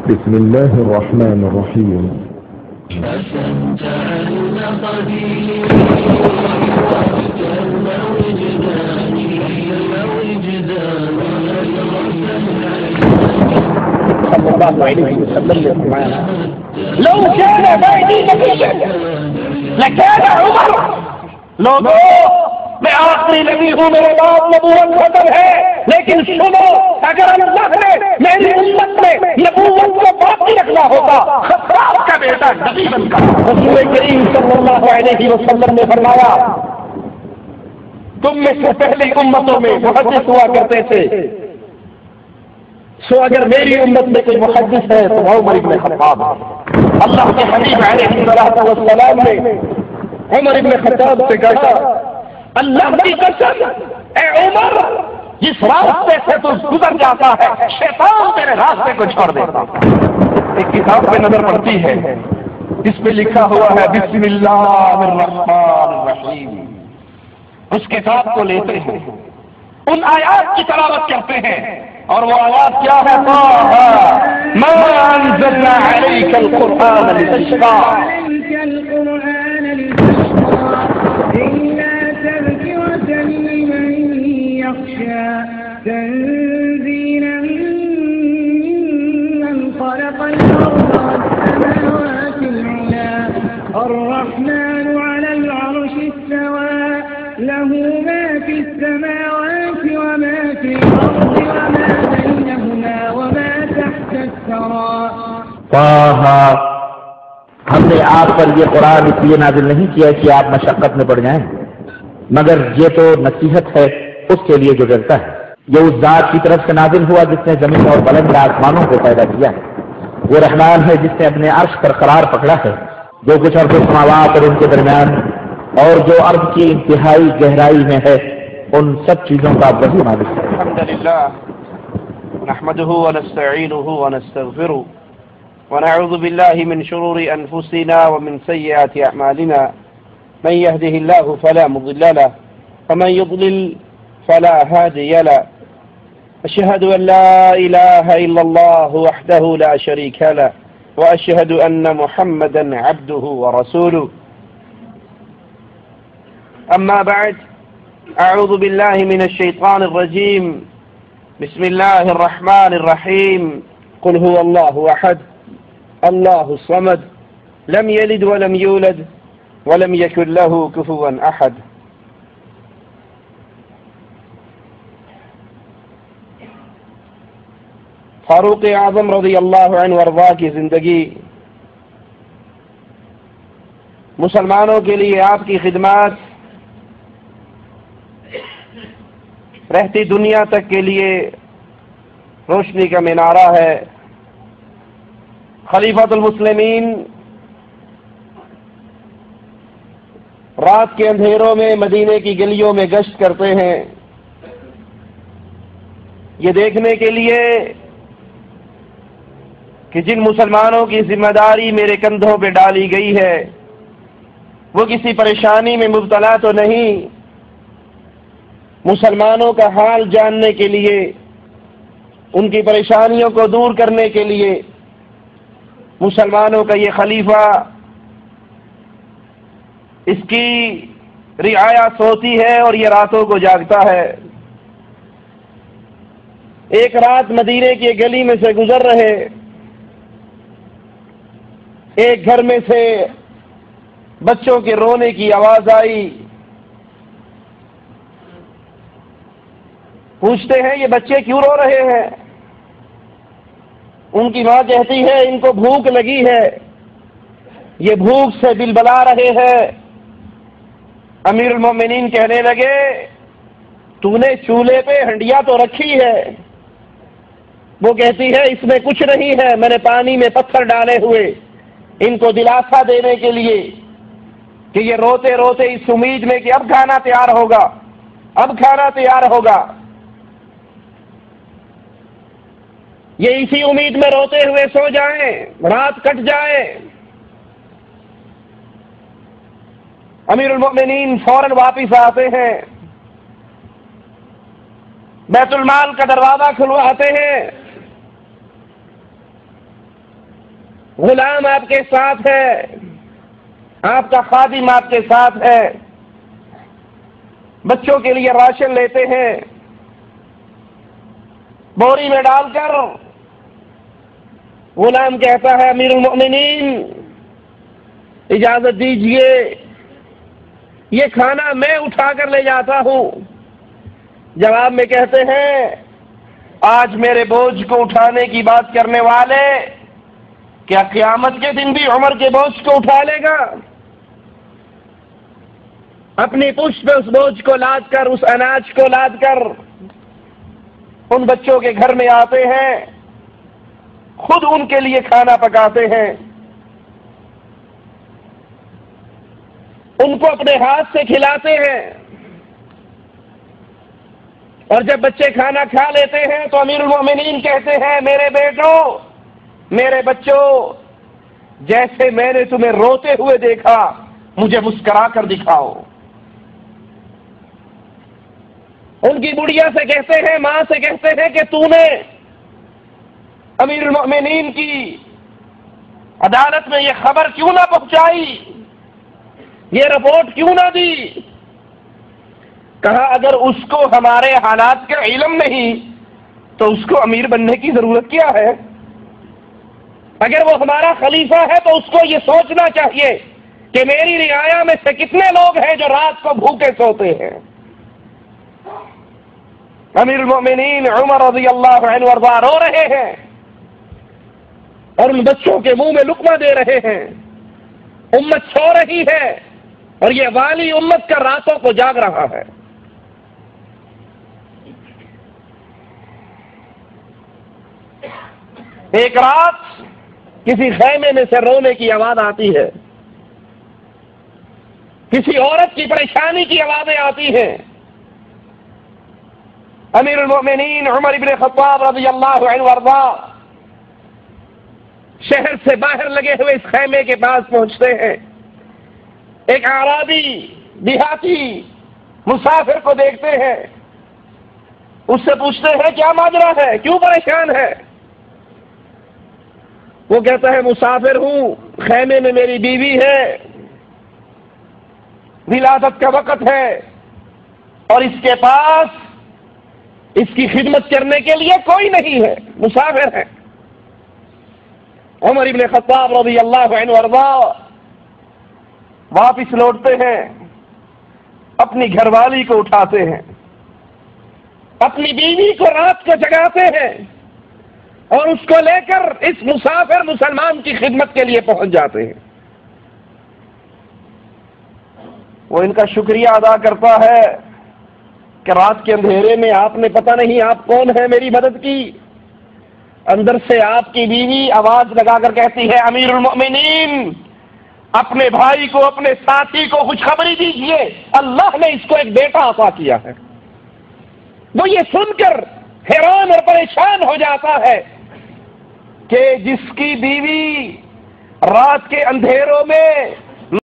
بسم الله الرحمن الرحيم. صلى الله عليه وسلم لو كان بعدي نبيا لكان عمر. لوگوں میں آخری نبی ہوں، میرے بعد نبوت ختم ہے، لیکن سنو، اگر اللہ نے میری امت میں نبوت کو باقی رکھنا ہوتا خطاب کا بیٹا نبی بن کر رسول کریم صلی اللہ علیہ وسلم نے فرمایا تم میں سے پہلی امتوں میں محدث ہوا کرتے تھے، سو اگر میری امت میں کوئی محدث ہے تو عمر ابن خطاب ہے۔ اللہ کے حبیب علیہ الصلوۃ والسلام نے عمر ابن خطاب سے کہا اللہ کی قسم اے عمر، جس راستے سے تو گزر جاتا ہے شیطان تیرے راستے کو چھوڑ دیتا۔ ایک کتاب پہ نظر پڑتی ہے، اس پہ لکھا ہوا ہے بسم اللہ الرحمن الرحیم۔ اس کتاب کو لیتے ہیں، ان آیات کی تلاوت کرتے ہیں، اور وہ آیات کیا ہے؟ ما انزلنا علیک القرآن لتشقى إلا تذكرة لمن يخشى تنزيلا ممن خلق الأرض والسماوات العلى الرحمن على العرش استوى له ما في السماوات وما في الأرض وما بينهما وما تحت الثرى۔ ہم نے آپ پر یہ قرآن اس لیے نازل نہیں کیا کہ آپ مشقت میں پڑ جائیں، مگر یہ تو نصیحت ہے اس کے لیے جو ڈرتا ہے۔ یہ اس ذات کی طرف سے نازل ہوا جس نے زمین اور بلند آسمانوں کو پیدا کیا ہے۔ وہ رحمان ہے جس نے اپنے عرش پر قرار پکڑا ہے، جو کچھ ارض سماوات اور ان کے درمیان اور جو ارض کی انتہائی گہرائی میں ہے، ان سب چیزوں کا وہی مالک ہے۔ الحمدللہ نحمده ونستعینه ونستغفره ونعوذ بالله من شرور أنفسنا ومن سيئات أعمالنا، من يهده الله فلا مضل له ومن يضلل فلا هادي له، أشهد أن لا إله إلا الله وحده لا شريك له، وأشهد أن محمدا عبده ورسوله، أما بعد، أعوذ بالله من الشيطان الرجيم، بسم الله الرحمن الرحيم، قل هو الله أحد الله الصمد لم يلد ولم يولد ولم يكن له كفوا أحد۔ فاروق اعظم رضی اللہ عنہ وارضاہ کی زندگی مسلمانوں کے لیے آپ کی خدمات رہتی دنیا تک کے لیے روشنی کا مینارہ ہے۔ خلیفۃ المسلمین رات کے اندھیروں میں مدینے کی گلیوں میں گشت کرتے ہیں، یہ دیکھنے کے لیے کہ جن مسلمانوں کی ذمہ داری میرے کندھوں پہ ڈالی گئی ہے وہ کسی پریشانی میں مبتلا تو نہیں۔ مسلمانوں کا حال جاننے کے لیے، ان کی پریشانیوں کو دور کرنے کے لیے مسلمانوں کا یہ خلیفہ اس کی رعایت سوتی ہے اور یہ راتوں کو جاگتا ہے۔ ایک رات مدینے کی گلی میں سے گزر رہے، ایک گھر میں سے بچوں کے رونے کی آواز آئی۔ پوچھتے ہیں یہ بچے کیوں رو رہے ہیں؟ ان کی ماں کہتی ہے ان کو بھوک لگی ہے، یہ بھوک سے بلبلا رہے ہیں۔ امیر المومنین کہنے لگے تو نے چولہے پہ ہنڈیا تو رکھی ہے؟ وہ کہتی ہے اس میں کچھ نہیں ہے، میں نے پانی میں پتھر ڈالے ہوئے ان کو دلاسا دینے کے لیے کہ یہ روتے روتے اس امید میں کہ اب کھانا تیار ہوگا، اب کھانا تیار ہوگا، یہ اسی امید میں روتے ہوئے سو جائیں، رات کٹ جائے۔ امیر المؤمنین فوراً واپس آتے ہیں، بیت المال کا دروازہ کھلواتے ہیں، غلام آپ کے ساتھ ہے، آپ کا خادم آپ کے ساتھ ہے، بچوں کے لیے راشن لیتے ہیں، بوری میں ڈال کر غلام کہتا ہے امیر المؤمنین اجازت دیجئے، یہ کھانا میں اٹھا کر لے جاتا ہوں۔ جواب میں کہتے ہیں آج میرے بوجھ کو اٹھانے کی بات کرنے والے کیا قیامت کے دن بھی عمر کے بوجھ کو اٹھا لے گا؟ اپنی پشت پہ اس بوجھ کو لاد کر، اس اناج کو لاد کر ان بچوں کے گھر میں آتے ہیں، خود ان کے لیے کھانا پکاتے ہیں، ان کو اپنے ہاتھ سے کھلاتے ہیں، اور جب بچے کھانا کھا لیتے ہیں تو امیر المومنین کہتے ہیں میرے بیٹوں، میرے بچوں، جیسے میں نے تمہیں روتے ہوئے دیکھا مجھے مسکرا کر دکھاؤ۔ ان کی بڑھیا سے کہتے ہیں، ماں سے کہتے ہیں کہ تو نے امیر المؤمنین کی عدالت میں یہ خبر کیوں نہ پہنچائی، یہ رپورٹ کیوں نہ دی؟ کہا اگر اس کو ہمارے حالات کا علم نہیں تو اس کو امیر بننے کی ضرورت کیا ہے؟ اگر وہ ہمارا خلیفہ ہے تو اس کو یہ سوچنا چاہیے کہ میری رعایا میں سے کتنے لوگ ہیں جو رات کو بھوکے سوتے ہیں۔ امیر المؤمنین عمر رضی اللہ عنہ وارضاہ رو رہے ہیں اور ان بچوں کے منہ میں لقمہ دے رہے ہیں، امت سو رہی ہے اور یہ والی امت کا راتوں کو جاگ رہا ہے۔ ایک رات کسی خیمے میں سے رونے کی آواز آتی ہے، کسی عورت کی پریشانی کی آوازیں آتی ہیں۔ امیر المؤمنین عمر ابن خطاب رضی اللہ عنہ وارضاہ شہر سے باہر لگے ہوئے اس خیمے کے پاس پہنچتے ہیں۔ ایک اعرابی دیہاتی مسافر کو دیکھتے ہیں، اس سے پوچھتے ہیں کیا ماجرا ہے، کیوں پریشان ہے؟ وہ کہتا ہے مسافر ہوں، خیمے میں میری بیوی ہے، ولادت کا وقت ہے اور اس کے پاس اس کی خدمت کرنے کے لیے کوئی نہیں ہے، مسافر ہے۔ عمر ابن خطاب رضی اللہ عنہ وارضاہ واپس لوٹتے ہیں، اپنی گھر والی کو اٹھاتے ہیں، اپنی بیوی کو رات کو جگاتے ہیں اور اس کو لے کر اس مسافر مسلمان کی خدمت کے لیے پہنچ جاتے ہیں۔ وہ ان کا شکریہ ادا کرتا ہے کہ رات کے اندھیرے میں آپ نے پتہ نہیں آپ کون ہیں میری مدد کی۔ اندر سے آپ کی بیوی آواز لگا کر کہتی ہے امیر المؤمنین اپنے بھائی کو، اپنے ساتھی کو خوشخبری دیجیے، اللہ نے اس کو ایک بیٹا عطا کیا ہے۔ وہ یہ سن کر حیران اور پریشان ہو جاتا ہے کہ جس کی بیوی رات کے اندھیروں میں